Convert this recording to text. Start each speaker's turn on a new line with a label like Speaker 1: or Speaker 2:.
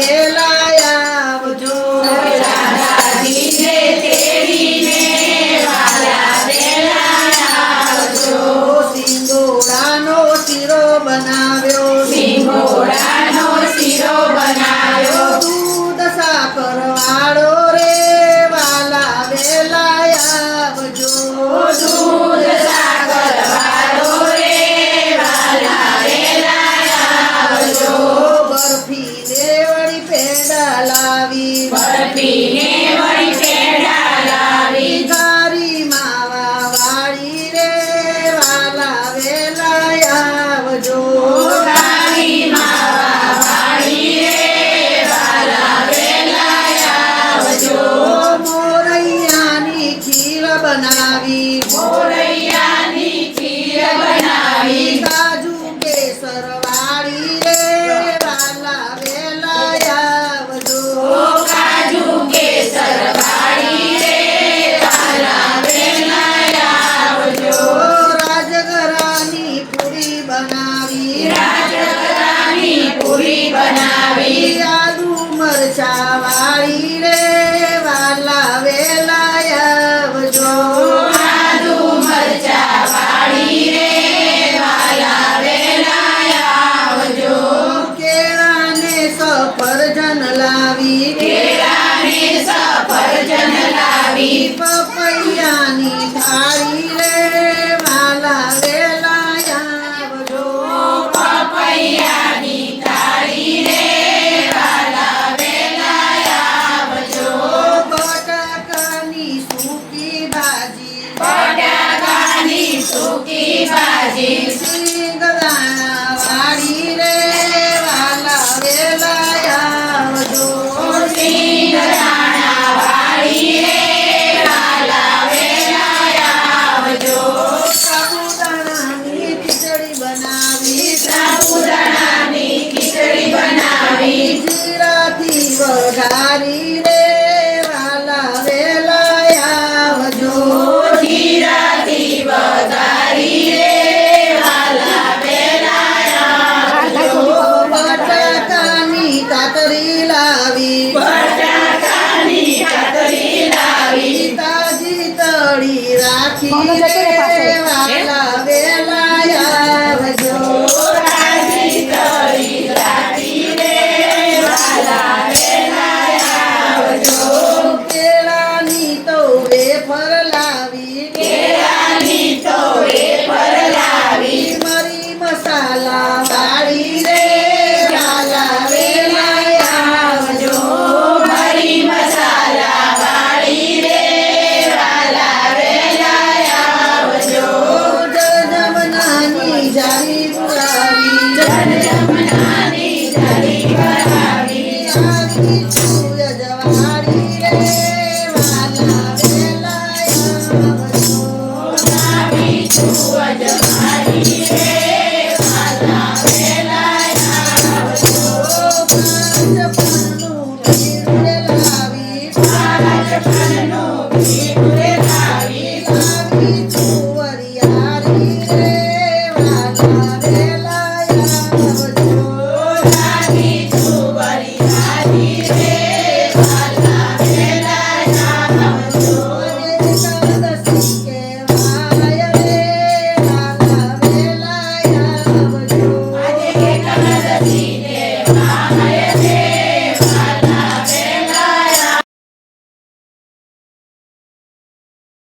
Speaker 1: વેલા આવજો
Speaker 2: રાધાજીને તેડીને વાલા વેલા આવજો
Speaker 1: સિંગોડાનો શીરો બનાવ્યો
Speaker 2: સિંગોડાનો શીરો બનાવ્યો
Speaker 1: દૂધ સાકર વાળો રે વાલા વેલા આવજો
Speaker 2: દૂધ સાકર વાળો રે વાલા વેલા આવજો
Speaker 1: બરફી ને વળી પેડા લાવી
Speaker 2: બરફીને વળી પેડા લાવી
Speaker 1: ગારી માવા વાળી રે વાલા વેલા આવજો
Speaker 2: ગારી માવા વાળી રે વાલા વેલા આવજો
Speaker 1: મોરૈયાની ખીર બનાવી
Speaker 2: મોરૈયાની ખીર બનાવી
Speaker 1: કાજુ કેસર વાળી રે વાલા વેલા આવજો
Speaker 2: કાજુ કેસર વાળી રે વાલા વેલા આવજો
Speaker 1: રાજગરાની પૂરી બનાવી
Speaker 2: રાજગરાની પૂરી બનાવી
Speaker 1: આલુ મરચા વાળી રે વાલા વેલા આવજો
Speaker 2: આદુ મરચા વાળી રે વાલા વેલા આવજો
Speaker 1: કેળાને સફરજન લાવી
Speaker 2: કેળાને સફરજન લાવી
Speaker 1: પપૈયાની થાળી રે વાલા વેલા આવજો
Speaker 2: પપૈયાની થાળી રે વાલા વેલા આવજો
Speaker 1: બટાકાની સૂકી ભાજી
Speaker 2: બટાકાની સૂકી ભાજી
Speaker 1: સિંગદાણા વાળી રે વાલા વેલા આવજો
Speaker 2: સિંગદાણા વાળી રે વાલા વેલા આવજો
Speaker 1: સાબુદાણાની ખીચડી બનાવી
Speaker 2: સાબુદાણાની ખીચડી બનાવી
Speaker 1: જીરાથી વઘારી રે વાલા વેલા આવજો
Speaker 2: જીરાથી વઘારી રે વાલા વેલા આવજો
Speaker 1: બટાકાની કાતરી લાવી
Speaker 2: બટાકાની કાતરી લાવી
Speaker 1: તાજી તળી રાખી રે વાલા વેલા આવજો
Speaker 2: તાજી તળી રાખી રે વાલા વેલા આવજો
Speaker 1: કેળાની તો વેફર લાવી
Speaker 2: કેળાની તો વેફર લાવી
Speaker 1: મરી મસાલા વાળી રે વાલા વેલા આવજો
Speaker 2: મરી મસાલા વાળી રે વાલા વેલા આવજો
Speaker 1: જમનાની જારી પુરાવી
Speaker 2: જમનાની જારી ભરાવી
Speaker 1: આરતી છું યજવાળી રે વાલા વેલા આવજો
Speaker 2: લાવી છું અજમાડી રે વાલા વેલા આવજો પાંચ પાનનું પીઠું લાવી લાવી છું વરિયાળી રે વાલા